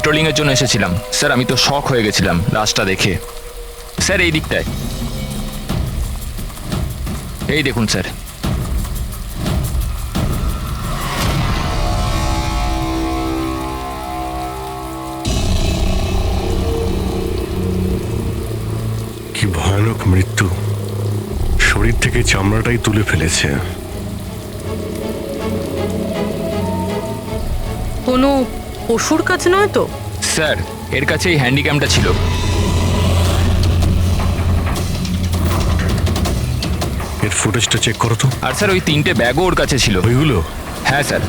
Trolling এর জন্য এসেছিলাম স্যার। আমি তো শক হয়ে গেছিলাম লাশটা দেখে। স্যার এই দিকটায়, এই দেখুন স্যার। কি ভয়ানক মৃত্যু! শরীর থেকে চামড়াটাই তুলে ফেলেছে। কোনো পশুর কাজ নয় তো? স্যার এর কাছে এই হ্যান্ডিক্যামটা ছিল। এর ফুটেজটা চেক করো তো। আর স্যার ওই 3টে ব্যাগও ওর কাছে ছিল। ওইগুলো? হ্যাঁ স্যার।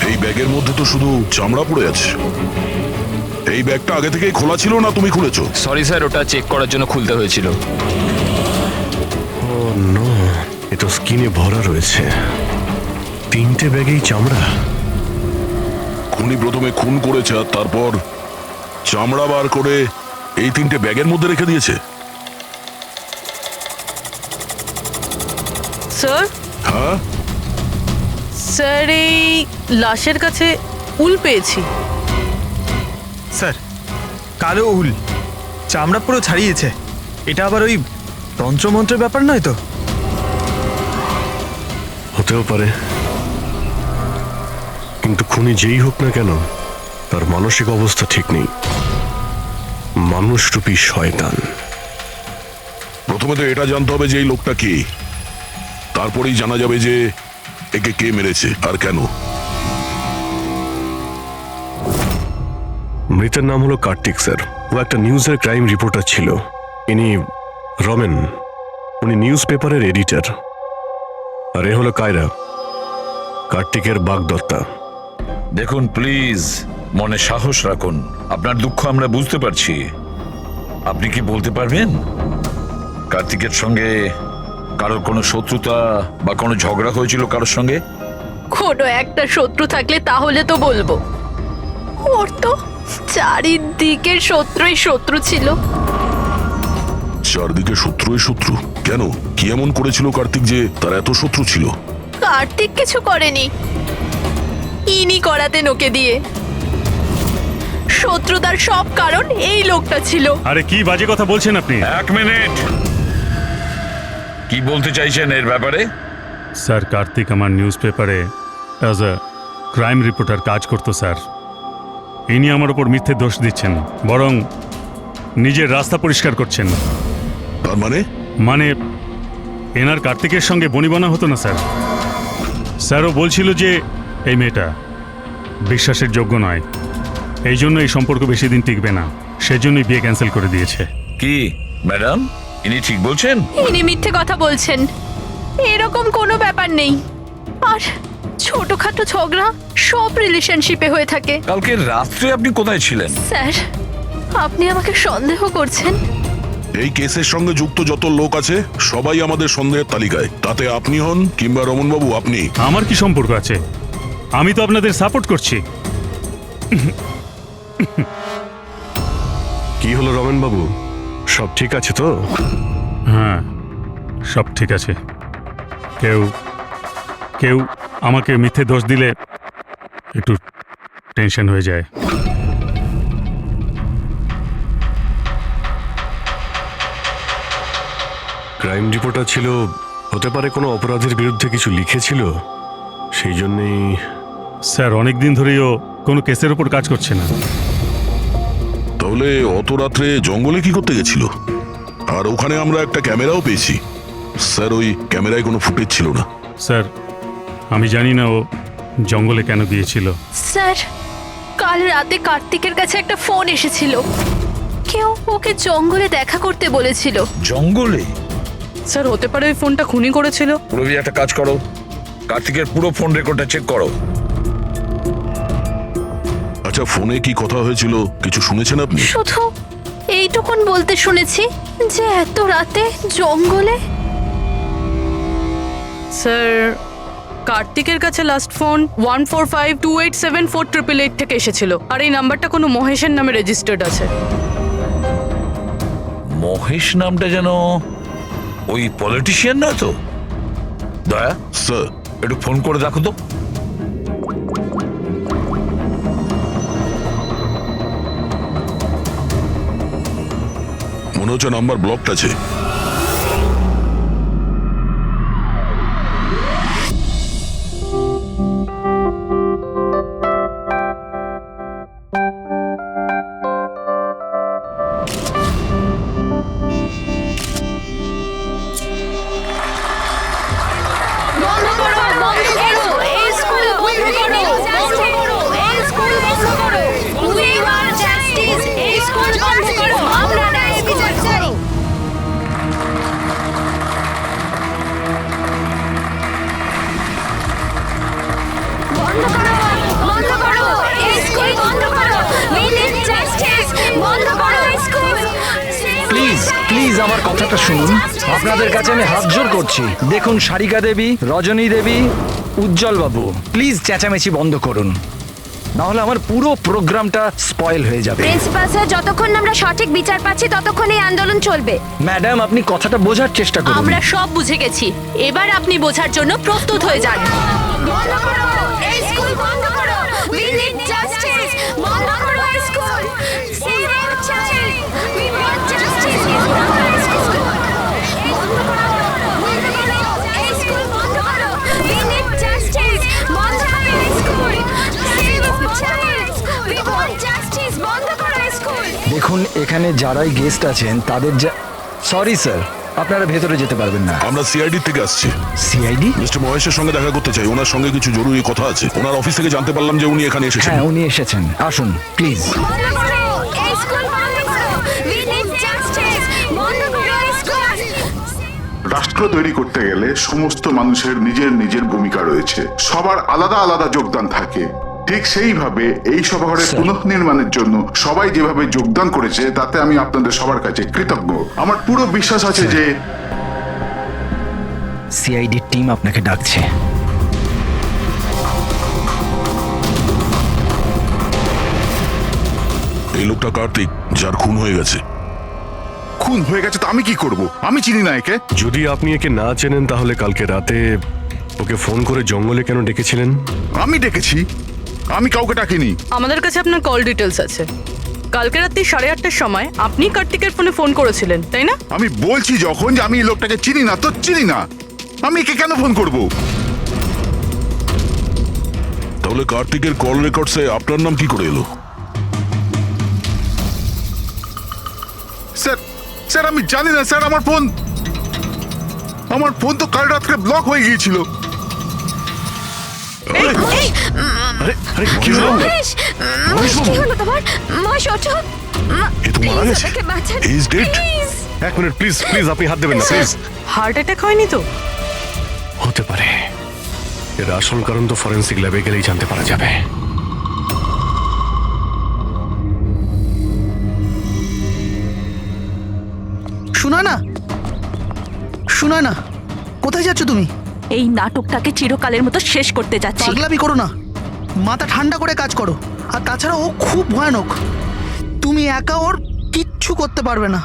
এই ব্যাগের মধ্যে তো শুধু চামড়া পড়ে আছে। এই ব্যাগটা আগে থেকেই খোলা ছিল না তুমি খুলেছো? সরি স্যার, ওটা চেক করার জন্য খুলতে হয়েছিল। ও নো, এ তো স্কিনে ভরা রয়েছে। 3টে ব্যাগেই চামড়া। খুনি প্রথমে খুন করেছে আর তারপর চামড়া বার করে এই 3টে ব্যাগের মধ্যে রেখে দিয়েছে। স্যার, হ্যাঁ, স্যার এই লাশের কাছে উল পেয়েছি। স্যার, কালো উল, চামড়া পুরো ছাড়িয়েছে। এটা আবার ওই তন্ত্রমন্ত্রের ব্যাপার নয় তো? হতেও পারে, কিন্তু খুনি যেই হোক না কেন তার মানসিক অবস্থা ঠিক নেই। মানুষরূপী শয়তান। প্রথমে তো এটা জানতে হবে যে এই লোকটা কে, তারপরেই জানা যাবে যে একে কে মেরেছে আর কেন। মৃতের নাম হলো কার্তিক স্যার। ও একটা নিউজের ক্রাইম রিপোর্টার ছিল। ইনি রমেন, উনি নিউজ পেপারের এডিটর। আর এ হলো কায়রা, কার্তিকের বাগদত্তা। দেখুন প্লিজ, মনে সাহস রাখুন। আপনার দুঃখ আমরা বুঝতে পারছি। আপনি কি বলতে পারবেন কার্তিকের সঙ্গে কারোর কোনো শত্রুতা বা কোনো ঝগড়া হয়েছিল কারোর সঙ্গে? কোনো একটা শত্রু থাকলে তাহলে তো বলবো। ওর তো চারিদিকের শত্রুই শত্রু ছিল। চারদিকে শত্রুই শত্রু? কেন, কি এমন করেছিল কার্তিক যে তার এত শত্রু ছিল? কার্তিক কিছু করেনি, ইনি করাতেন ওকে দিয়ে। শত্রুতার সব কারণ এই লোকটা ছিল। আরে কি বাজে কথা বলছেন আপনি? এক মিনিট, কি বলতে চাইছেন এর ব্যাপারে? স্যার, কার্তিক আমার নিউজ পেপারে অ্যাজ আ ক্রাইম রিপোর্টার কাজ করতো স্যার। ইনি আমার ওপর মিথ্যে দোষ দিচ্ছেন, বরং নিজের রাস্তা পরিষ্কার করছেন। তার মানে? মানে এনার কার্তিকের সঙ্গে বনিবনা হতো না স্যার। স্যারও বলছিল যে এই মেয়েটা বিশ্বাসের যোগ্য নয়, এই জন্য এই সম্পর্ক বেশি দিন টিকবে না, সেজন্যই বিয়ে ক্যান্সেল করে দিয়েছে। কি ম্যাডাম, ইনি ঠিক বলছেন? ইনি মিথ্যে কথা বলছেন, এরকম কোনো ব্যাপার নেই। আর ছোটখাটো ঝগড়া সব রিলেশনশিপে হয়ে থাকে। কালকে রাত্রে আপনি কোথায় ছিলেন? স্যার, আপনি আমাকে সন্দেহ করছেন? এই কেসের সঙ্গে যুক্ত যত লোক আছে সবাই আমাদের সন্দেহের তালিকায়। তাতে আপনি হন কিংবা রমনবাবু আপনি। আমার কি সম্পর্ক আছে? আমি তো আপনাদের সাপোর্ট করছি। কি হলো রমেন বাবু, সব ঠিক আছে তো? হ্যাঁ, সব ঠিক আছে। কেউ কেউ আমাকে মিথ্যে দোষ দিলে একটু টেনশন হয়ে যায়। ক্রাইম রিপোর্টার ছিল, হতে পারে কোনো অপরাধের বিরুদ্ধে কিছু লিখেছিল, সেই জন্যেই। স্যার, অনেক দিন ধরেই ও কোনো কেসের উপর কাজ করছে না। তাহলে অত রাত্রে জঙ্গলে কি করতে গেছিল? আর ওখানে আমরা একটা ক্যামেরাও পেয়েছি। স্যার, ওই ক্যামেরায় কোনো ফুটেজ ছিল না। স্যার, আমি জানি না ও জঙ্গলে কেন গিয়েছিল। স্যার, কাল রাতে কার্তিকের কাছে একটা ফোন এসেছিল। কেউ ওকে জঙ্গলে দেখা করতে বলেছিল। জঙ্গলে? স্যার, হতে পারে ওই ফোনটা খুনি করেছিল। রবি, একটা কাজ করো, কার্তিকের পুরো ফোন রেকর্ডটা চেক করো। আচ্ছা, ফোনে কি কথা হয়েছিল কিছু শুনেছেন আপনি? শুধু এইটুকুন বলতে শুনেছি যে এত রাতে জঙ্গলে। স্যার, কার্তিকের কাছে লাস্ট ফোন 1452874888 থেকে এসেছিল। আর এই নাম্বারটা কোনো মহেশের নামে রেজিস্টার্ড আছে। মহেশ নামটা যেন ওই পলিটিশিয়ান নয় তো? দয়া, স্যার, একটু ফোন করে দেখো তো। মনে হচ্ছে নাম্বার ব্লকড আছে। বন্ধ করো, বন্ধ করো, এই স্কুল বন্ধ করো, বন্ধ করো, এই স্কুল বন্ধ করো। We want justice, এই স্কুল বন্ধ করো, আমরা ন্যায় বিচার চাই। বন্ধ করো, বন্ধ করো, এই স্কুল বন্ধ করো। We need justice, বন্ধ করো এই স্কুল। প্লিজ প্লিজ আমার কথাটা শুনুন। আপনাদের কাছে আমি হাত জোর করছি, দেখুন সারিকা দেবী, রজনী দেবী, উজ্জ্বল বাবু, প্লিজ চেঁচামেচি বন্ধ করুন, নাহলে আমার পুরো প্রোগ্রামটা স্পয়েল হয়ে যাবে। প্রিন্সিপাল স্যার, যতক্ষণ না আমরা সঠিক বিচার পাচ্ছি ততক্ষণ এই আন্দোলন চলবে। ম্যাডাম আপনি কথাটা বোঝার চেষ্টা করুন। আমরা সব বুঝে গেছি, এবার আপনি বোঝার জন্য প্রস্তুত হয়ে যান। বন্ধ করো, এই স্কুল বন্ধ করো। We need justice, বন্ধ করো এই school. Save our child, we want justice, বন্ধ করো এই স্কুল। বন্ধ করো, বন্ধ করো, এই স্কুল বন্ধ করো। We need justice, বন্ধ করো এই school. Save our child, we want justice, বন্ধ করো এই স্কুল। দেখুন এখানে যারাই গেস্ট আছেন তাদের সরি স্যার, আপনারা ভেতরে যেতে পারবেন না। আমরা সিআইডি থেকে আসছি। সিআইডি? মিস্টার মহেশের সঙ্গে দেখা করতে চাই, ওনার সঙ্গে কিছু জরুরি কথা আছে। ওনার অফিস থেকে জানতে পারলাম যে উনি এখানে এসেছেন। হ্যাঁ উনি এসেছেন, আসুন প্লিজ। বন্ধ করো, এই স্কুল বন্ধ করো। We need justice, বন্ধ করো এই স্কুল। রাষ্ট্র তৈরি করতে গেলে সমস্ত মানুষের নিজের নিজের ভূমিকা রয়েছে, সবার আলাদা আলাদা যোগদান থাকে। ঠিক সেইভাবে এই সভাঘরের পুনঃনির্মাণের জন্য সবাই যেভাবে যোগদান করেছে তাতে আমি আপনাদের সবার কাছে কৃতজ্ঞ। আমার পুরো বিশ্বাস আছে যে সিআইডি টিম আপনাকে ডাকছে। এই লোকটা কার্তিক, যার খুন হয়ে গেছে। খুন হয়ে গেছে তো আমি কি করব? আমি চিনি না একে। যদি আপনি একে না চেনেন তাহলে কালকে রাতে ওকে ফোন করে জঙ্গলে কেন ডেকেছিলেন? আমি ডেকেছি? আমি কাউকে ডাকিনি। আমাদের কাছে আপনার কল ডিটেলস আছে। কালকে রাত্রি 8:30টার সময় আপনি কার্তিকের ফোনে ফোন করেছিলেন, তাই না? আমি বলছি যখন যে আমি এই লোকটাকে চিনি না তো চিনি না, আমি একে কেন ফোন করব? তাহলে কার্তিকের কল রেকর্ডসে আপনার নাম কি করে এলো? স্যার, স্যার আমি জানি না স্যার। আমার ফোন তো কাল রাত্রে ব্লক হয়ে গিয়েছিল। আরে কি হলো? মহেশ, মহেশ, কি হলো তোমার? মহেশ ওঠো। এ তো মারা গেছে। আমাকে বাঁচান, He is dead. please। এক মিনিট প্লিজ প্লিজ, আপনি হাত দেবেন না প্লিজ। হার্ট অ্যাটাক হয়নি তো? হতে পারে, এর আসল কারণ তো ফরেন্সিক ল্যাবে গেলেই জানতে পারা যাবে। শোনা না, কোথায় যাচ্ছ তুমি? এই নাটকটাকে চিরকালের মতো শেষ করতে যাচ্ছি। পাগলামি করো না, মাথা ঠান্ডা করে কাজ করো। আর তাছাড়া ও খুব ভয়ানক, তুমি একা ওর কিচ্ছু করতে পারবে না।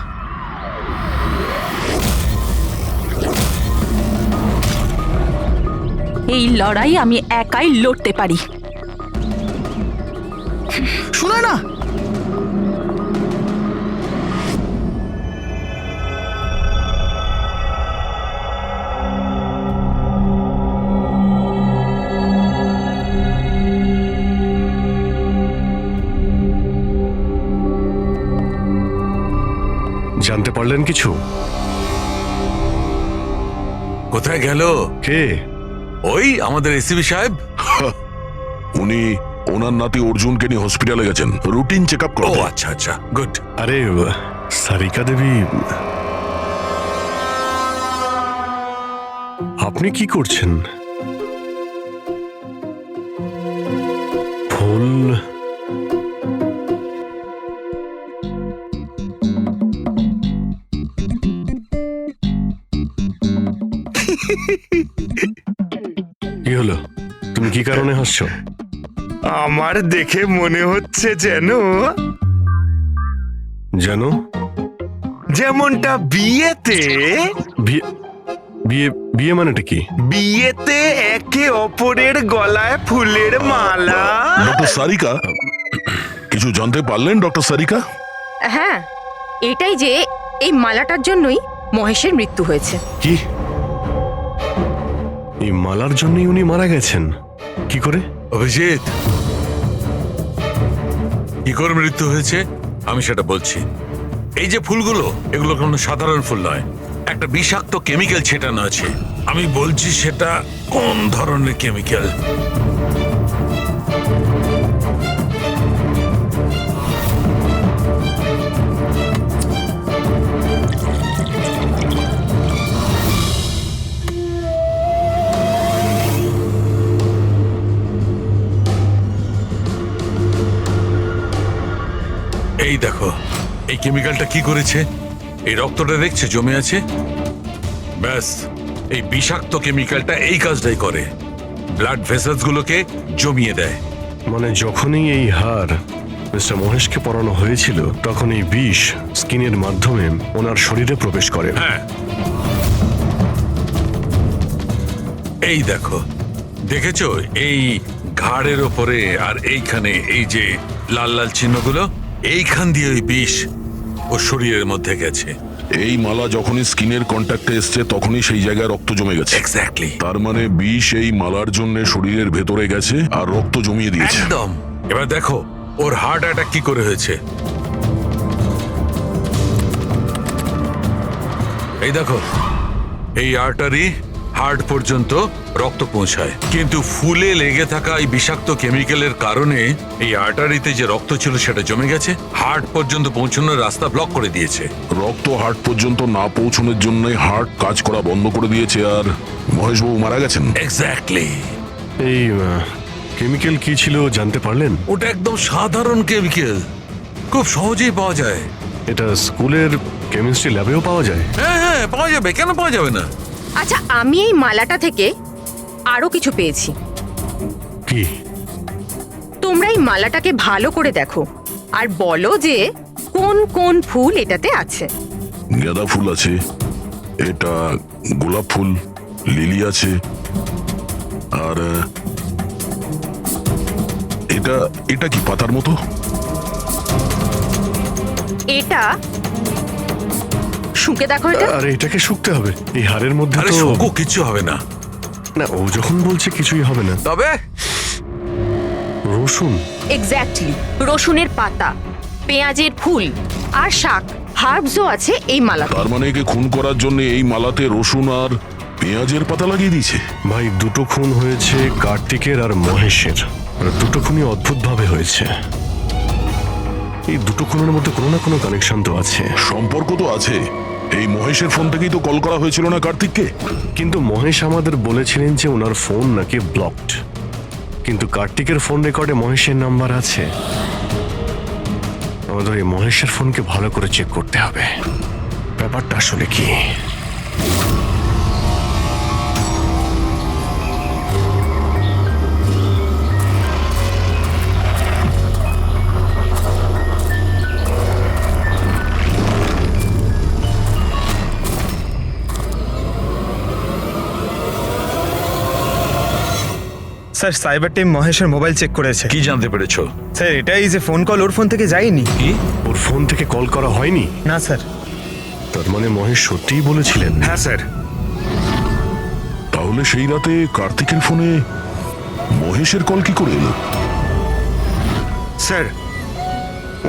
এই লড়াই আমি একাই লড়তে পারি। শোনা না, জানতে পারলেন কিছু? কোথায় গেল? কে? ওই আমাদের এসিবি সাহেব। উনি ওনার নাতি অর্জুনকে নিয়ে হসপিটালে গেছেন রুটিন চেক আপ ও করতে। আচ্ছা আচ্ছা, গুড। আরে সারিকা দেবী, আপনি কি করছেন? ফুল কি হলো? তুমি কি কারণে হাসছো? আমার দেখে মনে হচ্ছে যেন জানো যেমনটা বিয়েতে বিয়ে বিয়ে বিয়ে মানেটা কি? বিয়েতে একে অপরের গলায় ফুলের মালা। ডক্টর সারিকা, কিছু জানতে পারলেন ডক্টর সারিকা? হ্যাঁ, এটাই যে এই মালাটার জন্যই মহেশের মৃত্যু হয়েছে। কি? এই মালার জন্যই উনি মারা গেছেন? কি করে? অভিজিৎ, কি করে মৃত্যু হয়েছে আমি সেটা বলছি। এই যে ফুলগুলো, এগুলো কোনো সাধারণ ফুল নয়, একটা বিষাক্ত কেমিক্যাল ছেটানো আছে। আমি বলছি সেটা কোন ধরনের কেমিক্যাল। এই দেখো, এই কেমিক্যালটা কি করেছে, এই রক্তটা দেখছে জমে আছে, ব্যাস এই বিষাক্ত কেমিক্যালটা এই কাজটাই করে, ব্লাড ভেসেলস গুলোকে জমিয়ে দেয়। মানে যখনই এই হার মিস্টার মহেশকে পরানো হয়েছিল, তখন এই বিষ স্কিনের মাধ্যমে ওনার শরীরে প্রবেশ করে। হ্যাঁ, এই দেখো, দেখেছো এই ঘাড়ের ওপরে আর এইখানে এই যে লাল লাল চিহ্নগুলো, এইখান দিয়ে ওই বিষ ও শরীরের মধ্যে গেছে। এই মালা যখনই স্কিনের কন্ট্যাক্টে এসছে তখনই সেই জায়গায় রক্ত জমে গেছে। এক্স্যাক্টলি। তার মানে বিষ এই মালার জন্য শরীরের ভেতরে গেছে আর রক্ত জমিয়ে দিয়েছে। একদম। এবার দেখো ওর হার্ট অ্যাটাক কি করে হয়েছে। এই দেখো, এই আর্টারি হার্ট পর্যন্ত রক্ত পৌঁছায়, কিন্তু ফুলে লেগে থাকা এই বিষাক্ত কেমিক্যালের কারণে এই আর্টারিতে যে রক্ত ছিল সেটা জমে গেছে, হার্ট পর্যন্ত পৌঁছানোর রাস্তা ব্লক করে দিয়েছে। রক্ত হার্ট পর্যন্ত না পৌঁছানোর জন্য হার্ট কাজ করা বন্ধ করে দিয়েছে আর মহেশবাবু মারা গেছেন। এক্স্যাক্টলি। এই কেমিক্যাল কি ছিল জানতে পারলেন? ওটা একদম সাধারণ কেমিক্যাল, খুব সহজেই পাওয়া যায়। এটা স্কুলের কেমিস্ট্রি ল্যাবেও পাওয়া যায়? হ্যাঁ হ্যাঁ, পাওয়া যাবে, কেন পাওয়া যাবে না। আচ্ছা, আমি এই মালাটা থেকে আরো কিছু পেয়েছি। কি? তোমরা এই মালাটাকে ভালো করে দেখো আর বলো যে কোন কোন ফুল এটাতে আছে। গাঁদা ফুল আছে, এটা গোলাপ ফুল, লিলি আছে, আর এটা এটা কি পাতার মতো? এটা শুকে দেখো এটা। আরে এটাকে শুকতে হবে? এই হাড়ের মধ্যে আরে তো শুকো, কিছু হবে না। না, ও যখন বলছে কিছুই হবে না। তবে রসুন? এক্স্যাক্টলি, রসুনের পাতা, পেঁয়াজের ফুল আর শাক, হার্বসও আছে এই মালাতে। তার মানে একে খুন করার জন্য এই মালাতে রসুন আর পেঁয়াজের পাতা লাগিয়ে দিয়েছে। ভাই, দুটো খুন হয়েছে কার্তিকের আর মহেশের, আর দুটো খুনই অদ্ভুতভাবে হয়েছে। এই দুটো খুনের মধ্যে কোনো না কোনো কানেকশন তো আছে। সম্পর্ক তো আছে। এই মহেশের ফোন থেকেই তো কল করা হয়েছিল না কার্তিককে? কিন্তু মহেশ আমাদের বলেছিলেন যে ওনার ফোন নাকি ব্লকড, কিন্তু কার্তিকের ফোন রেকর্ডে মহেশের নাম্বার আছে। আমাদের এই মহেশের ফোনকে ভালো করে চেক করতে হবে, ব্যাপারটা আসলে কি। স্যার, সাইবার টিম মহেশের মোবাইল চেক করেছে। কি জানতে পেরেছো? স্যার, এটাই যে ফোন কল ওর ফোন থেকে যায়নি। কি? ওর ফোন থেকে কল করা হয়নি? না স্যার। তার মানে মহেশ সত্যিই বলেছিলেন? হ্যাঁ স্যার। তাহলে সেই রাতে কার্তিকের ফোনে মহেশের কল কি করে এলো? স্যার,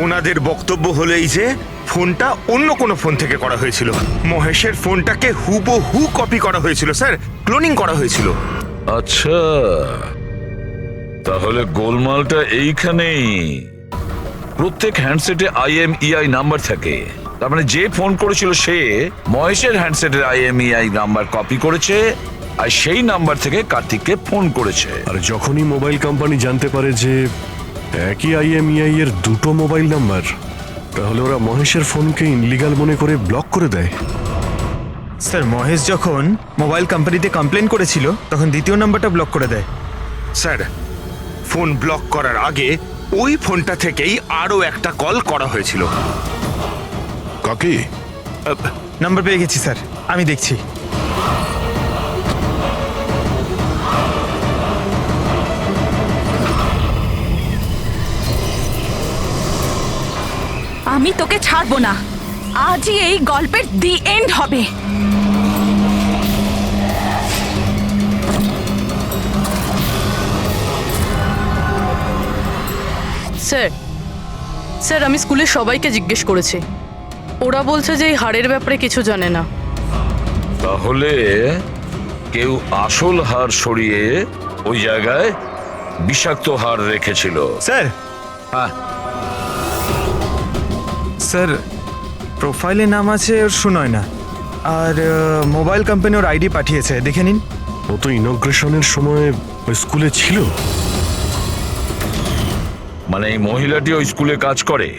ওনাদের বক্তব্য হলো এই যে ফোনটা অন্য কোনো ফোন থেকে করা হয়েছিল। মহেশের ফোনটাকে হুবহু কপি করা হয়েছিল স্যার, ক্লোনিং করা হয়েছিল। আচ্ছা, তাহলে গোলমালটা এইখানেই। প্রত্যেক হ্যান্ডসেটে IMEI নাম্বার থাকে, তার মানে যে ফোন করেছিল সে মহেশের হ্যান্ডসেটের IMEI নাম্বার কপি করেছে আর সেই নাম্বার থেকে কার্তিককে ফোন করেছে। আর যখনই মোবাইল কোম্পানি জানতে পারে যে একই IMEI এর দুটো মোবাইল নাম্বার, তাহলে ওরা মহেশের ফোনকে ইনলিগাল মনে করে ব্লক করে দেয়। স্যার, মহেশ যখন মোবাইল কোম্পানিতে কমপ্লেন করেছিল তখন দ্বিতীয় নাম্বারটা ব্লক করে দেয়। স্যার, ফোন ব্লক করার আগে ওই ফোনটা থেকেই আরো একটা কল করা হয়েছিল। কাকে? নাম্বার পেয়ে গেছি স্যার। আমি দেখছি। আমি তোকে ছাড়বো না, আজই এই গল্পের দি এন্ড হবে। স্যার স্যার আমি স্কুলের সবাইকে জিজ্ঞেস করেছি, ওরা বলছে যে এই হাড়ের ব্যাপারে কিছু জানে না। তাহলে কেউ আসল হার সরিয়ে ওই জায়গায় বিষাক্ত হার রেখেছিল। স্যার, হ্যাঁ, স্যার প্রোফাইলে নাম আছে ওর সুনয় না, আর মোবাইল কোম্পানি ওর আইডি পাঠিয়েছে, দেখে নিন। ও তো ইনগ্রেশনের সময় ওই স্কুলে ছিল। মানে এই মহিলাটি ওই স্কুলে কাজ করে,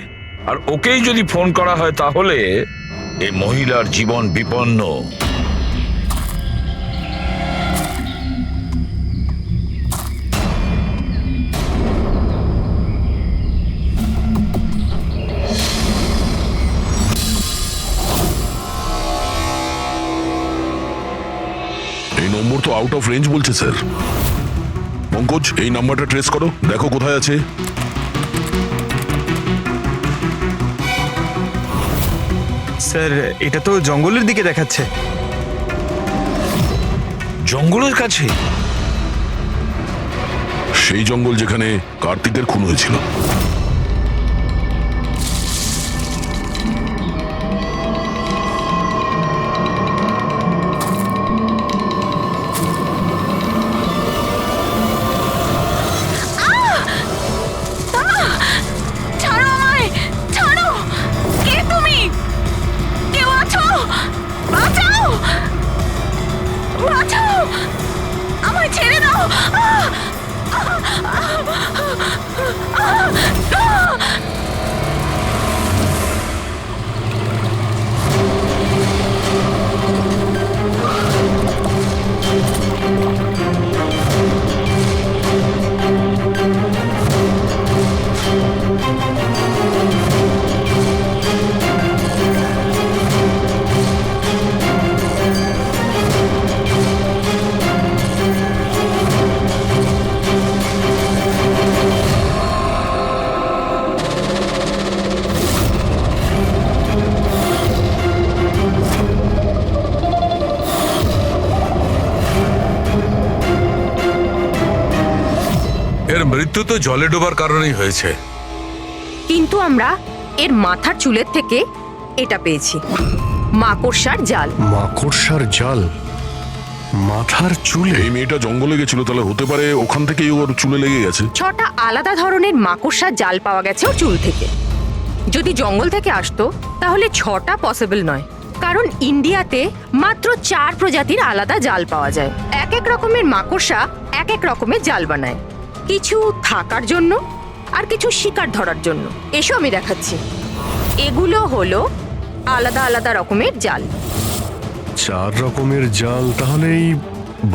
আর ওকেই যদি ফোন করা হয় তাহলে এই মহিলার জীবন বিপন্ন। এই নম্বর তো আউট অফ রেঞ্জ বলছে স্যার। পঙ্কজ, এই নাম্বারটা ট্রেস করো, দেখো কোথায় আছে। স্যার এটা তো জঙ্গলের দিকে দেখাচ্ছে। জঙ্গলের কাছে? সেই জঙ্গল যেখানে কার্তিকের খুন হয়েছিল। ছাড়ো আমায়, ছাড়ো! কে তুমি? কেউ আছো? বাঁচাও! বাঁচাও! আমায় ছেড়ে দাও! এর মৃত্যু তো জলে ডোবার কারণেই হয়েছে। কিন্তু আমরা এর মাথার চুলের থেকে এটা পেয়েছি, মাকড়সার জাল। মাকড়সার জাল? মাথার চুলে? এই মেয়েটা জঙ্গলে গেছিল, তাহলে হতে পারে ওখান থেকেই ওর চুলে লেগে গেছে। 6টা আলাদা ধরনের মাকড়সার জাল পাওয়া গেছে ওর চুল থেকে। যদি জঙ্গল থেকে আসতো তাহলে 6টা পসিবল নয়, কারণ ইন্ডিয়াতে মাত্র 4 প্রজাতির আলাদা জাল পাওয়া যায়। এক এক রকমের মাকড়সা এক এক রকমের জাল বানায়, কিছু থাকার জন্য আর কিছু শিকার ধরার জন্য। এসো আমি দেখাচ্ছি। এগুলো হলো আলাদা আলাদা রকমের জাল। 4 রকমের জাল? তাহলে এই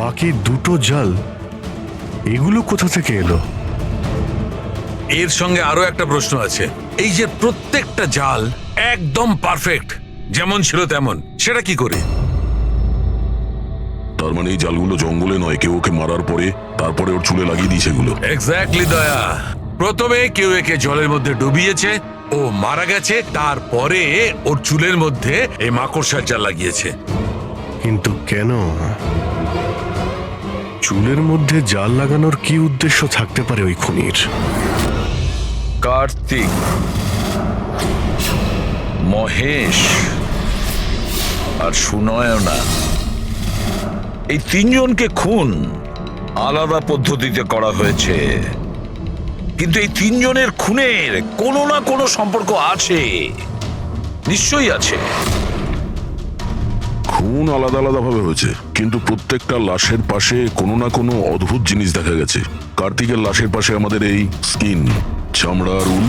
বাকি 2টো জাল এগুলো কোথা থেকে এলো? এর সঙ্গে আরো একটা প্রশ্ন আছে, এই যে প্রত্যেকটা জাল একদম পারফেক্ট, যেমন ছিল তেমন, সেটা কি করে? তার মানে এই জালগুলো জঙ্গলে নয়, কেউ ওকে মারার পরে তারপরে ওর চুলে লাগিয়ে দিয়েছে এগুলো। এক্স্যাক্টলি দয়া। প্রথমে কেউ একে জলের মধ্যে ডুবিয়েছে, ও মারা গেছে, তারপরে ওর চুলের মধ্যে এই মাকড়সার জাল লাগিয়েছে। কিন্তু কেন? চুলের মধ্যে জাল লাগানোর কি উদ্দেশ্য থাকতে পারে ওই খুনির? কার্তিক, মহেশ আর সুনয়না, এই 3 জনকে খুন আলাদা পদ্ধতিতে করা হয়েছে, কিন্তু এই 3 জনের খুনের কোনো না কোনো সম্পর্ক আছে, নিশ্চয়ই আছে। খুন আলাদা আলাদা ভাবে হয়েছে, কিন্তু প্রত্যেকটা লাশের পাশে কোনো না কোনো অদ্ভুত জিনিস দেখা গেছে। কার্তিকের লাশের পাশে আমাদের এই স্কিন, চামড়ার উল,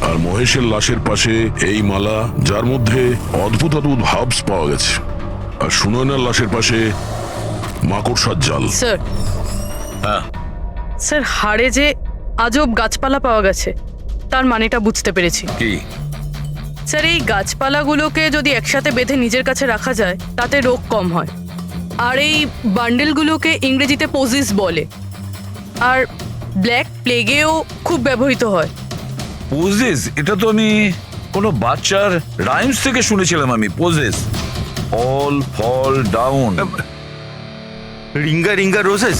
আর মহেশের লাশের পাশে এই মালা, যার মধ্যে অদ্ভুত অদ্ভুত হার্বস পাওয়া গেছে, আর সুনয়নার লাশের পাশে মাকড়সার জাল। স্যার, হ্যাঁ স্যার হাড়ে যে আজব গাছপালা পাওয়া গেছে তার মানেটা বুঝতে পেরেছি। কি? স্যার এই গাছপালাগুলোকে যদি একসাথে বেঁধে নিজের কাছে রাখা যায় তাতে রোগ কম হয়। আর এই বান্ডেলগুলোকে ইংরেজিতে পোজিস বলে, আর ব্ল্যাক প্লেগেও খুব ব্যবহৃত হয়। পোজেস, এটা তো আমি কোনো বাচ্চার রাইমস থেকে শুনেছিলাম। আমি posies, all fall down. Ring a ring a roses.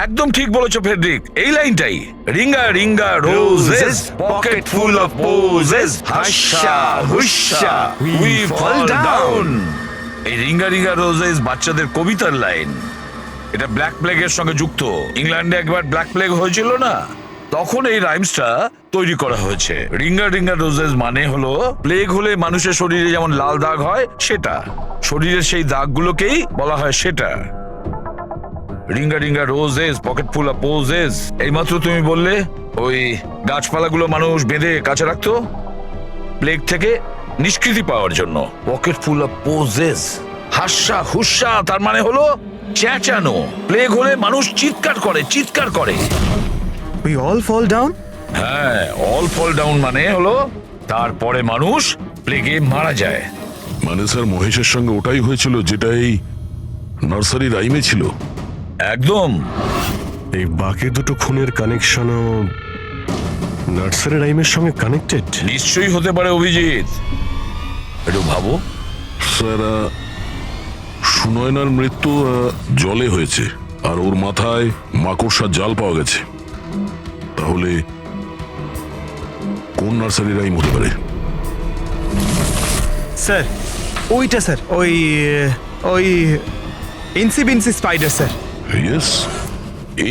একদম ঠিক বলেছো ফেডরিক, এই লাইনটাই। Ring a ring a roses, pocket full of posies, husha husha we fall down. এই রিঙ্গা রিঙ্গা রোজেস বাচ্চাদের কবিতার লাইন। এটা ব্ল্যাক প্লেগের সঙ্গে যুক্ত। ইংল্যান্ডে একবার ব্ল্যাক প্লেগ হয়েছিল না, তখন এই রাইমসটা তৈরি করা হয়েছে। রিঙ্গা রিঙ্গা রোজেস মানে হলো প্লেগ হলে মানুষের শরীরে যেমন লাল দাগ হয় সেটা, শরীরের সেই দাগগুলোকেই বলা হয় সেটা। Ringa ring a roses, pocket full of poses. এইমাত্র তুমি বললে ওই গাছপালাগুলো মানুষ বেঁধে কাছে রাখতো প্লেগ থেকে নিষ্কৃতি পাওয়ার জন্য। Pocket full of posies, husha হুস্যা তার মানে হলো চেঁচানো। প্লেগ হলে মানুষ চিৎকার করে, চিৎকার করে। We all fall down. হ্যাঁ, অল ফল ডাউন মানে হলো তারপরে মানুষ প্লেগে মারা যায়। মানে স্যার মহেশের সঙ্গে ওটাই হয়েছিল যেটা এই নার্সারি রাইমে ছিল। একদম। এই বাকি দুটো খুনের কানেকশনও নার্সারি রাইমের সঙ্গে কানেক্টেড? নিশ্চয়ই হতে পারে অভিজিৎ, একটু ভাবো। স্যার সুনয়নার মৃত্যু জলে হয়েছে, আর ওর মাথায় মাকড়সার জাল পাওয়া গেছে। তাহলে কোন নার্সারি রাইম হতে পারে? স্যার ওইটা স্যার, ওই ওই Incy Wincy spider sir. Yes.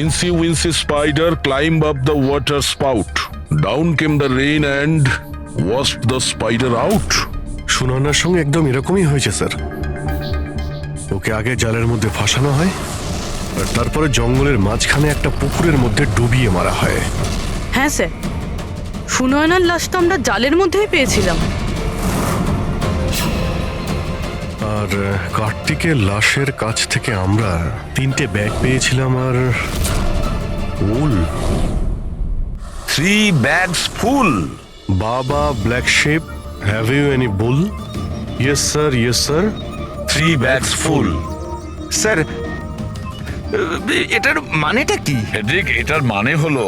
Incy Wincy Spider climbed up the water spout. Down came the rain and washed the spider out. সুনয়নার সঙ্গে একদম এরকমই হয়েছে স্যার। ওকে আগে জালের মধ্যে ফাঁসানো হয়, আর তারপরে জঙ্গলের মাঝখানে একটা পুকুরের মধ্যে ডুবিয়ে মারা হয়। হ্যাঁ স্যার, সুনয়নার লাশ তো আমরা জালের মধ্যেই পেয়েছিলাম। আর কার্তিকের লাশের কাছ থেকে আমরা 3টে ব্যাগ পেয়েছিলাম, আর wool. 3 bags full. Baa baa black sheep, have you any wool? Yes sir, yes sir. 3 bags full. Sir এটার মানেটা কি? ফেডরিক, এটার মানে হলো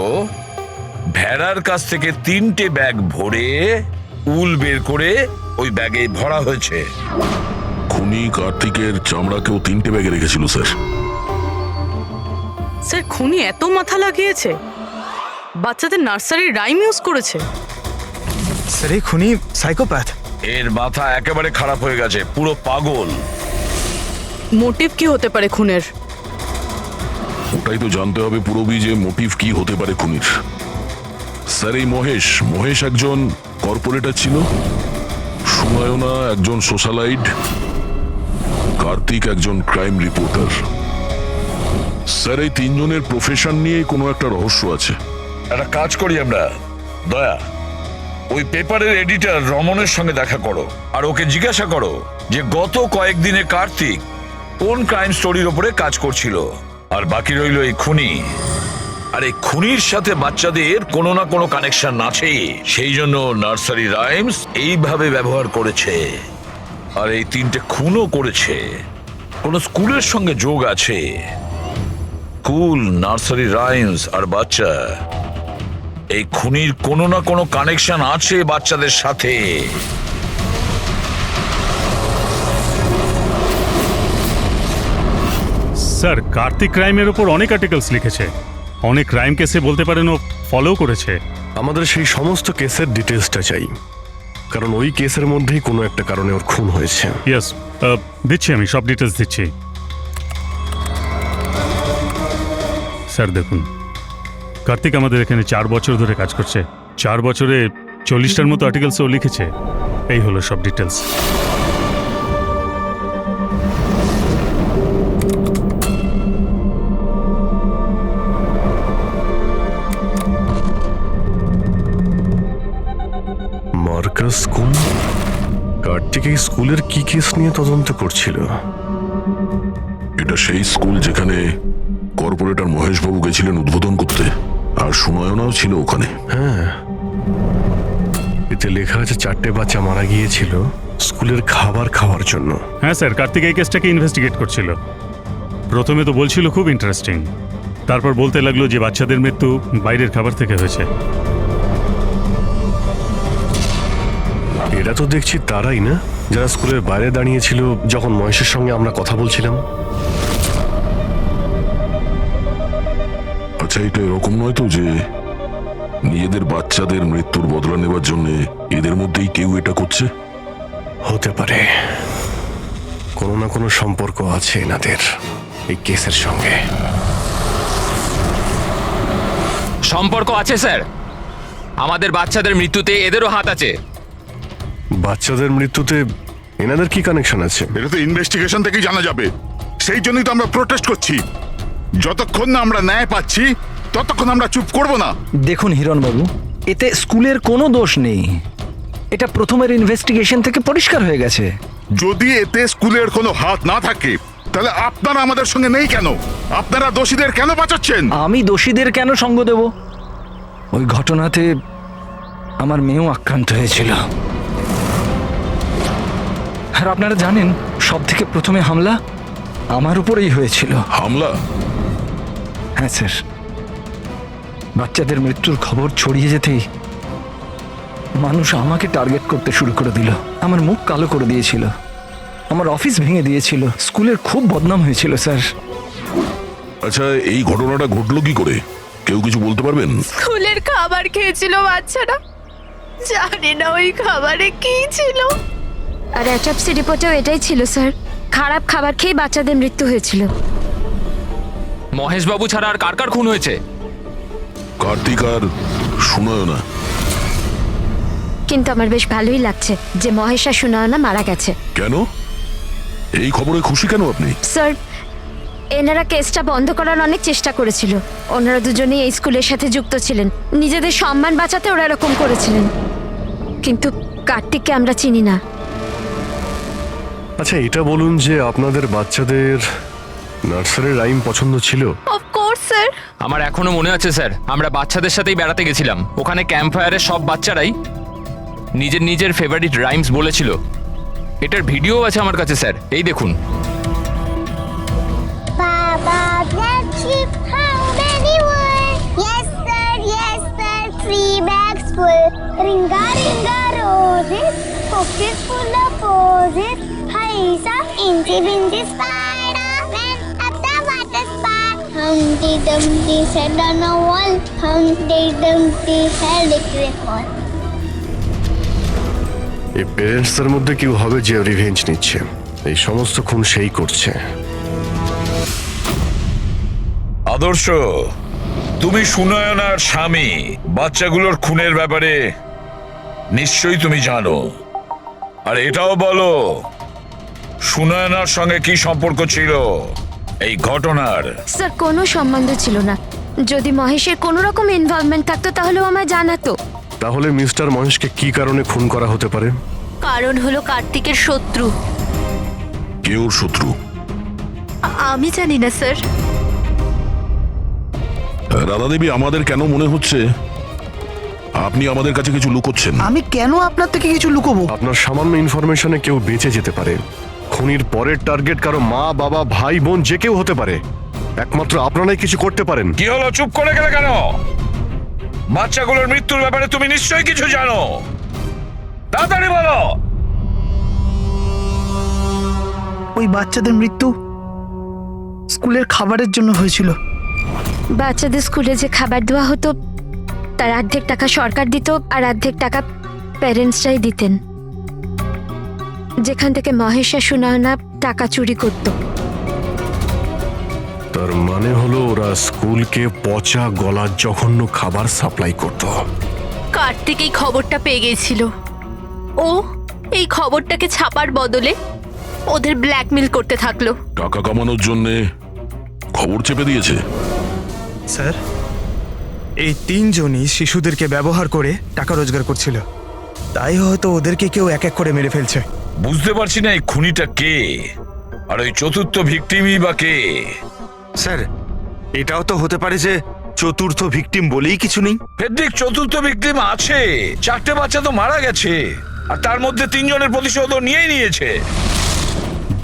ভেড়ার কাছ থেকে 3টে ব্যাগ ভরে উল বের করে ওই ব্যাগে ভরা হয়েছে। খুনি কার্তিকের চামড়াকেও 3টে ব্যাগে রেখেছিল স্যার। স্যার খুনি এত মাথা লাগিয়েছে, বাচ্চাদের নার্সারি রাইম ইউজ করেছে। স্যার এই খুনি সাইকোপ্যাথ। এর মাথা একেবারে খারাপ হয়ে গেছে, পুরো পাগল। মোটিভ কি হতে পারে খুনের? ওটাই তো জানতে হবে পুরবি, যে মোটিভ কি হতে পারে খুনির। স্যার এই মহেশ একজন কর্পোরেটর ছিল, সুনয়না একজন সোশ্যালাইট, কার্তিক একজন ক্রাইম রিপোর্টার। স্যার এই 3 জনের প্রফেশন নিয়ে কোনো একটা রহস্য আছে। একটা কাজ করি আমরা, দয়া, ওই পেপারের এডিটর রমনের সঙ্গে দেখা করো আর ওকে জিজ্ঞাসা করো যে গত কয়েকদিনে কার্তিক কোন ক্রাইম স্টোরির ওপরে কাজ করছিল। আর বাকি রইল এই খুনি। আর এই খুনির সাথে বাচ্চাদের কোনো না কোনো কানেকশন আছে, সেই জন্য নার্সারি রাইমস এইভাবে ব্যবহার করেছে। আর এই 3টে খুনও করেছে, কোন স্কুলের সঙ্গে যোগ আছে। স্কুল, নার্সারি রাইমস আর বাচ্চা, এই খুনির কোনো না কোনো কানেকশন আছে বাচ্চাদের সাথে। স্যার কার্তিক ক্রাইমের ওপর অনেক আর্টিকেলস লিখেছে, অনেক ক্রাইম কেসে বলতে পারেন ও ফলো করেছে। আমাদের সেই সমস্ত কেসের ডিটেলসটা চাই, কারণ ওই কেসের মধ্যেই কোনো একটা কারণে ওর খুন হয়েছে। ইয়েস, দিচ্ছি, আমি সব ডিটেলস দিচ্ছি। স্যার দেখুন, কার্তিক আমাদের এখানে 4 বছর ধরে কাজ করছে। 4 বছরে 40টার মতো আর্টিকেলস ও লিখেছে। এই হলো সব ডিটেলস। Marcus school? কার্তিক এই স্কুলের কি কেস নিয়ে তদন্ত করছিল? এটা সেই স্কুল যেখানে কর্পোরেটর মহেশবাবু গেছিলেন উদ্বোধন করতে, আর সুনয়নাও ছিল ওখানে। হ্যাঁ, এতে লেখা আছে 4টে বাচ্চা মারা গিয়েছিল স্কুলের খাবার খাওয়ার জন্য। হ্যাঁ স্যার, কার্তিক এই কেসটাকে ইনভেস্টিগেট করছিল। প্রথমে তো বলছিল খুব ইন্টারেস্টিং, তারপর বলতে লাগলো যে বাচ্চাদের মৃত্যু বাইরের খাবার থেকে হয়েছে। এরা তো দেখছি তারাই না যারা স্কুলের বাইরে দাঁড়িয়েছিল যখন মহেশের সঙ্গে আমরা কথা বলছিলাম। আচ্ছা, এটা এরকম নয় তো যে নিজেদের বাচ্চাদের মৃত্যুর বদলা নেবার জন্য এদের মধ্যেই কেউ এটা করছে? হতে পারে কোনো না কোনো সম্পর্ক আছে এনাদের এই কেসের সঙ্গে। সম্পর্ক আছে স্যার, আমাদের বাচ্চাদের মৃত্যুতে এদেরও হাত আছে। বাচ্চাদের মৃত্যুতে এনাদের কি কানেকশন আছে? এটা তো ইনভেস্টিগেশন থেকেই জানা যাবে। সেই জন্যই তো আমরা প্রোটেস্ট করছি। যতক্ষণ না আমরা ন্যায় পাচ্ছি ততক্ষণ আমরা চুপ করব না। দেখুন হিরণবাবু, এতে স্কুলের কোনো দোষ নেই। এটা প্রথমের ইনভেস্টিগেশন থেকে পরিষ্কার হয়ে গেছে। যদি এতে স্কুলের কোনো হাত না থাকে তাহলে আপনারা আমাদের সঙ্গে নেই কেন? আপনারা দোষীদের কেন বাঁচাচ্ছেন? আমি দোষীদের কেন সঙ্গ দেব? ওই ঘটনাতে আমার মেয়েও আক্রান্ত হয়েছিল। আর আপনারা জানেন সব থেকে প্রথমে হামলা আমার উপরেই হয়েছিল। হামলা? হ্যাঁ স্যার, বাচ্চাদের মৃত্যুর খবর ছড়িয়ে যেতেই মানুষ আমাকে টার্গেট করতে শুরু করে দিল। আমার মুখ কালো করে দিয়েছিল, আমার অফিস ভেঙে দিয়েছিল, স্কুলের খুব বদনাম হয়েছিল স্যার। আচ্ছা, এই ঘটনাটা ঘটলো কি করে? কেউ কিছু বলতে পারবেন? স্কুলের খাবার খেয়েছিল বাচ্চারা, জানি না ওই খাবারে কি ছিল। আর অ্যাটপসি রিপোর্টেও এটাই ছিল স্যার, খারাপ খাবার খেয়ে বাচ্চাদের মৃত্যু হয়েছিল। মহেশবাবু ছাড়া আর কার কার খুন হয়েছে? কার্তিক আর সুনয়না। কিন্তু আমার বেশ ভালোই লাগছে যে মহেশ আর সুনয়না মারা গেছে। কেন? এই খবরে খুশি কেন আপনি? স্যার, এনারা কেসটা বন্ধ করার অনেক চেষ্টা করেছিল। ওনারা দুজনেই এই স্কুলের সাথে যুক্ত ছিলেন, নিজেদের সম্মান বাঁচাতে ওরা এরকম করেছিলেন। কিন্তু কার্তিককে আমরা চিনি না। আচ্ছা, এটা বলুন যে আপনাদের বাচ্চাদের নার্সারির রাইম পছন্দ ছিল? Of course sir. আমার এখনো মনে আছে স্যার, আমরা বাচ্চাদের সাথেই বেড়াতে গেছিলাম। ওখানে ক্যাম্প ফায়ারে সব বাচ্চারাই নিজের নিজের ফেভারিট রাইমস বলেছিল। এটার ভিডিও আছে আমার কাছে স্যার, এই দেখুন। বাবা black sheep, how many were? Yes sir, 3 bags full. Ringa ringa roses, pockets full of posies. Haisa inchi binchi spider went up the water spout. Humpty Dumpty sat on a wall. Humpty Dumpty had a great fall. এই প্যারেন্টসদের মধ্যে কেউ হবে যে revenge নিচ্ছে। এই সমস্ত খুন সেই করছে। আদর্শ, তুমি সুনয়নার স্বামী, বাচ্চাগুলোর খুনের ব্যাপারে নিশ্চয়ই তুমি জানো। আর এটাও বলো, সুনয়নার সঙ্গে কি সম্পর্ক ছিল এই ঘটনার? স্যার, কোনো সম্বন্ধ ছিল না। যদি মহেশের কোনো রকম ইনভলভমেন্ট থাকতো তাহলেও আমায় জানাতো। তাহলে মিস্টার মহেশকে কি কারণে খুন করা হতে পারে? কারণ হলো কার্তিকের শত্রু। কে ওর শত্রু? আমি জানি না স্যার। রাধা দেবী, আমাদের কেন মনে হচ্ছে আপনি আমাদের কাছে কিছু লুকোচ্ছেন? আমি কেন আপনার থেকে কিছু লুকোবো? আপনার সামান্য ইনফরমেশনে কেউ বেঁচে যেতে পারে। খুনির পরের টার্গেট কারো মা, বাবা, ভাই, বোন যে কেউ হতে পারে। একমাত্র আপনারাই কিছু করতে পারেন। কি হলো, চুপ করে গেলে কেন? বাচ্চাগুলোর মৃত্যুর ব্যাপারে তুমি নিশ্চয়ই কিছু জানো, তাড়াতাড়ি বলো। ওই বাচ্চাদের মৃত্যু স্কুলের খাবারের জন্য হয়েছিল। বাচ্চাদের স্কুলে যে খাবার দেওয়া হতো তার অর্ধেক টাকা সরকার দিত আর অর্ধেক টাকা প্যারেন্টসরাই দিতেন, যেখান থেকে মহেশ আর সুনয়না টাকা চুরি করত। তার মানে হলো ওরা স্কুলকে পচা গলা জঘন্য খাবার সাপ্লাই করত। কার্তিক এই খবরটা পেয়ে গেছিল। ও এই খবরটাকে ছাপার বদলে ওদের ব্ল্যাকমেল করতে থাকলো। টাকা কামানোর জন্য খবর চেপে দিয়েছে। স্যার, এই 3 জনই শিশুদেরকে ব্যবহার করে টাকা রোজগার করছিল। তাই হয়তো ওদেরকে কেউ এক এক করে মেরে ফেলছে। বুঝতে পারছি না এই খুনিটা কে, আর ওই চতুর্থ ভিকটিমই বা কে? স্যার, এটাও তো হতে পারে যে চতুর্থ ভিকটিম বলেই কিছু নেই। ফেডরিক, চতুর্থ ভিকটিম আছে। 4টে বাচ্চা তো মারা গেছে, আর তার মধ্যে 3 জনের প্রতিশোধও নিয়েই নিয়েছে।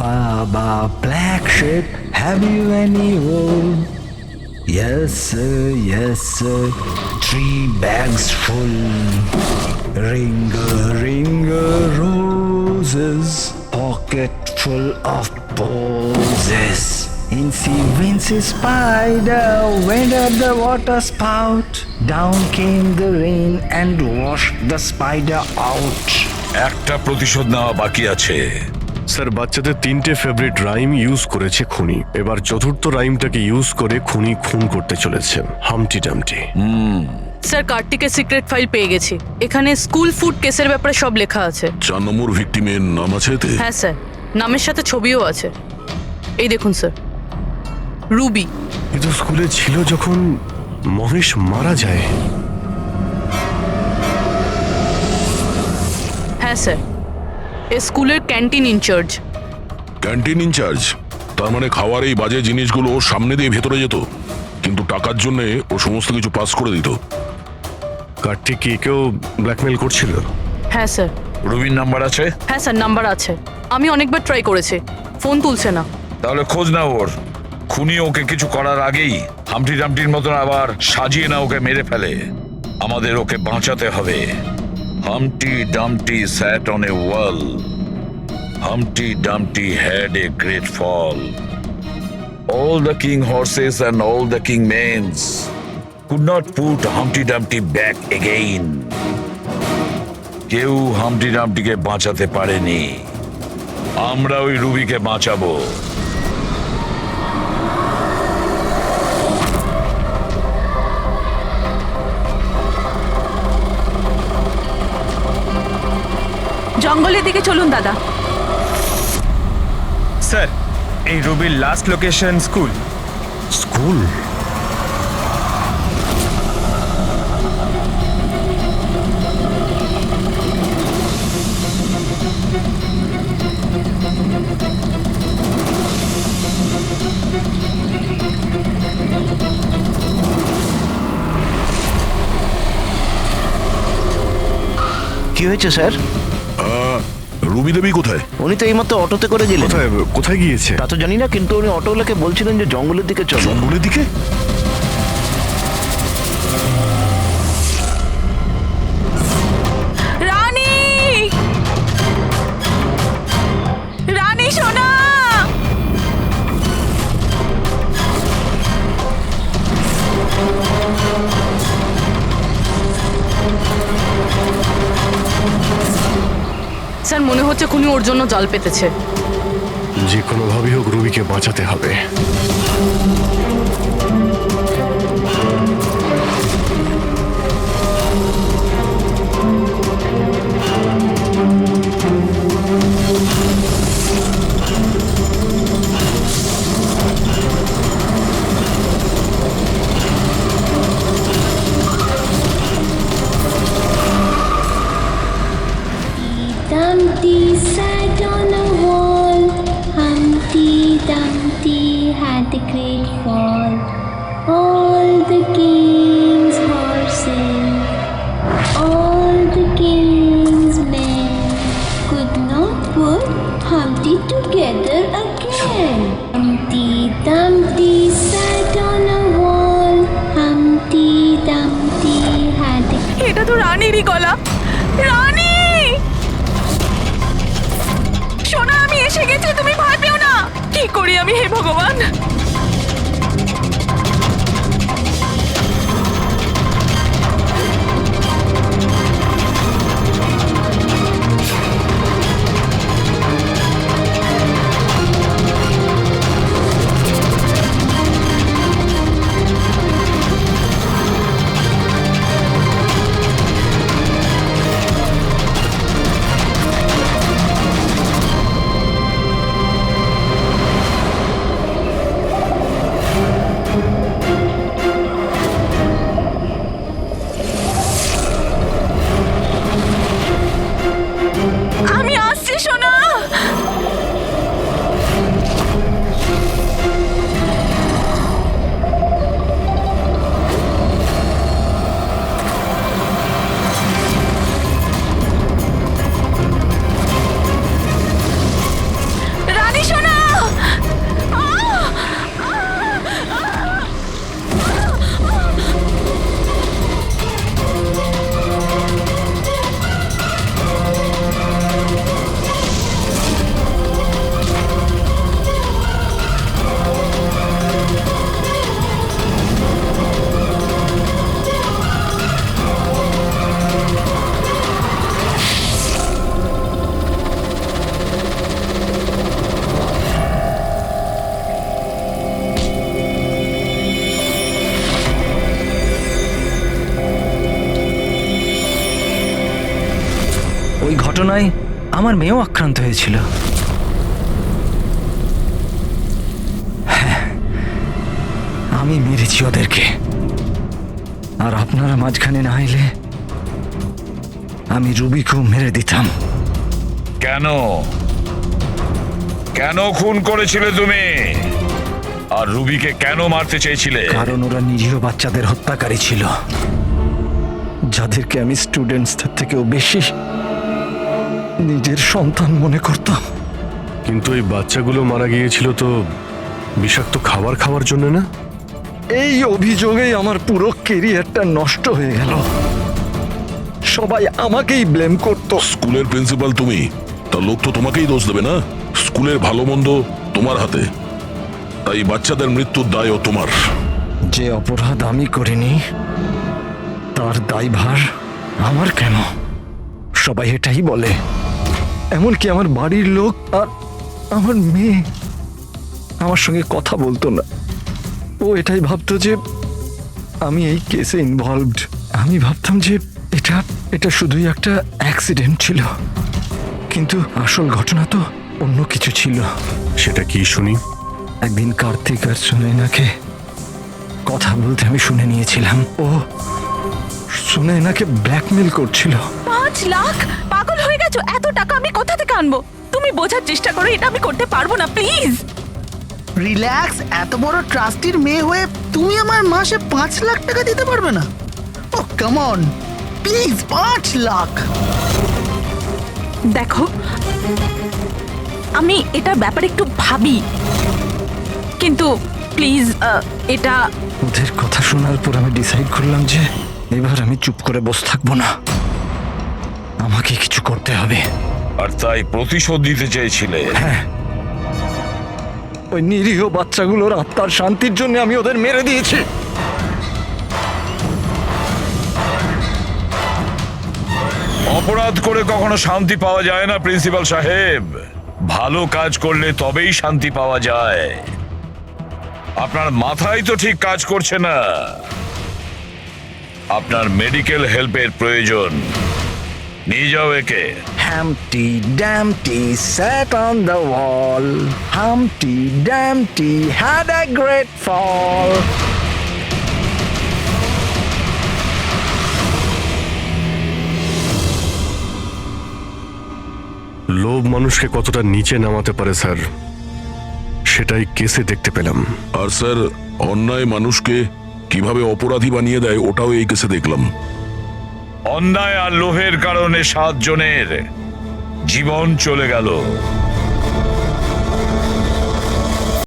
Baba Black Sheep, have you any wool? Yes sir, 3 bags full. Ringer roses, pocket full of posies. Incy Wincy Spider went up the water spout. Down came the rain and washed the spider out. একটা প্রতিশোধ নেওয়া বাকি আছে। Sir, বাচ্চাদের 3টে favourite rhyme use করেছে খুনি। এবার চতুর্থ রাইমটাকে ইউজ করে খুনি খুন করতে চলেছেন, হামটি ডামটি। স্যার, কার্তিকের সিক্রেট ফাইল পেয়ে গেছি। এখানে স্কুল ফুড কেসের ব্যাপারে সব লেখা আছে। 4 নম্বর ভিকটিমের নাম আছে এতে? হ্যাঁ স্যার, নামের সাথে ছবিও আছে। এই দেখুন স্যার, রুবি। এ তো স্কুলে ছিল যখন মহেশ মারা যায়। হ্যাঁ স্যার, এ স্কুলের ক্যান্টিন ইনচার্জ। Canteen in charge? তার মানে খাওয়ার এই বাজে জিনিসগুলো ওর সামনে দিয়ে ভেতরে যেত, কিন্তু টাকার জন্য ও সমস্ত কিছু পাস করে দিত। কার্তিক কি কেউ ব্ল্যাকমেল করছিল? হ্যাঁ স্যার। রুবির নাম্বার আছে? হ্যাঁ স্যার, নাম্বার আছে। আমি অনেকবার ট্রাই করেছি, ফোন তুলছে না। তাহলে খোঁজ নাও ওর। খুনি ওকে কিছু করার আগেই হামটি ডামটির মতন আবার সাজিয়ে না ওকে মেরে ফেলে। আমাদের ওকে বাঁচাতে হবে। Humpty Dumpty sat on a wall. Humpty Dumpty had a great fall. All the king horses and all the king mains could not put Humpty Dumpty back again. কেউ হামটি ডামটিকে বাঁচাতে পারেনি। আমরা ওই রুবিকে বাঁচাবো। জঙ্গলের দিকে চলুন দাদা। স্যার, এই রবির লাস্ট লোকেশন স্কুল। স্কুল? কি হয়েছে স্যার? রুবি দেবী কোথায়? উনি তো এইমাত্র অটোতে করে গেলেন। কোথায় গিয়েছে তা তো জানি না, কিন্তু উনি অটোওয়ালাকে বলছিলেন যে জঙ্গলের দিকে চলো। জঙ্গলের দিকে? রানী, রানী সোনা। স্যার, মনে হচ্ছে খুনি ওর জন্য জাল পেতেছে। যে কোনোভাবেই হোক রুবিকে বাঁচাতে হবে। Dumpty sat on a wall. Humpty Dumpty had a great fall. All the king's horses, all the king's men could not put Humpty together again. Humpty Dumpty sat on a wall. Humpty Dumpty had a... এটা তো রানীরই গলা। রানী সোনা, আমি এসে গেছি, তুমি ভয় পেও না। কি করি আমি, হে ভগবান। ঘটনায় আমার মেয়েও আক্রান্ত হয়েছিল। হ্যাঁ, আমি মেরেছি ওদেরকে, আর আপনারা মাঝখানে না এলে আমি রুবিকেও মেরে দিতাম। কেন কেন খুন করেছিলে তুমি? আর রুবিকে কেন মারতে চেয়েছিলে? কারণ ওরা নিরীহ বাচ্চাদের হত্যাকারী ছিল, যাদেরকে আমি স্টুডেন্টসদের থেকেও বেশি নিজের সন্তান মনে করতাম। কিন্তু এই বাচ্চাগুলো মারা গিয়েছিল তো বিষাক্ত খাবার খাওয়ার জন্য না? এই অভিযোগেই আমার পুরো কেরিয়ারটা নষ্ট হয়ে গেল। সবাই আমাকেই ব্লেম করতো। স্কুলের প্রিন্সিপাল তুমি, তা লোক তো তোমাকেই দোষ দেবে না? স্কুলের ভালো মন্দ তোমার হাতে, তাই বাচ্চাদের মৃত্যুর দায়ও তোমার। যে অপরাধ আমি করিনি তার দায়ভার আমার কেন? সবাই এটাই বলে, এমনকি আমার বাড়ির লোক আর আমার মেয়ে আমার সঙ্গে কথা বলতো না। ও এটাই ভাবতো যে আমি এই কেসে ইনভলভড। আমি ভাবতাম যে এটা শুধুই একটা অ্যাক্সিডেন্ট ছিল, কিন্তু আসল ঘটনা তো অন্য কিছু ছিল। সেটা কি শুনি? একদিন কার্তিক আর সুনয়নাকে কথা বলতে আমি শুনে নিয়েছিলাম। ও সুনয়নাকে ব্ল্যাকমেল করছিল। 5 লাখ? পাগল হয়ে গেছো? এত টাকা আমি কোথা থেকে আনবো? তুমি বোঝার চেষ্টা করো, এটা আমি করতে পারবো না, প্লিজ। রিল্যাক্স, এত বড় ট্রাস্টির মেয়ে হয়ে তুমি আমার মাসে 5 লাখ টাকা দিতে পারবে না? ও কাম অন, প্লিজ 5 লাখ। দেখো, আমি এটার ব্যাপারে একটু ভাবি, কিন্তু প্লিজ এটা। ওদের কথা শোনার পর আমি ডিসাইড করলাম যে এবার আমি চুপ করে বসে থাকবো না, আমাকে কিছু করতে হবে। আর তাই প্রতিশোধ দিতে চেয়েছিলে? হ্যাঁ, ওই নিরীহ বাচ্চাগুলোর আত্মার শান্তির জন্য আমি ওদের মেরে দিয়েছি। অপরাধ করে কখনো শান্তি পাওয়া যায় না প্রিন্সিপাল সাহেব। ভালো কাজ করলে তবেই শান্তি পাওয়া যায়। আপনার মাথায় তো ঠিক কাজ করছে না। আপনার মেডিকেল হেল্পের প্রয়োজন। নিয়ে যাও একে। Humpty Dumpty sat on the wall. Humpty Dumpty had a great fall. লোভ মানুষকে কতটা নিচে নামাতে পারে স্যার, সেটাই কেসে দেখতে পেলাম। আর স্যার, অন্যায় মানুষকে কিভাবে অপরাধী বানিয়ে দেয় ওটাও এই কেসে দেখলাম। অন্যায় আর লোভের কারণে 7 জনের জীবন চলে গেল।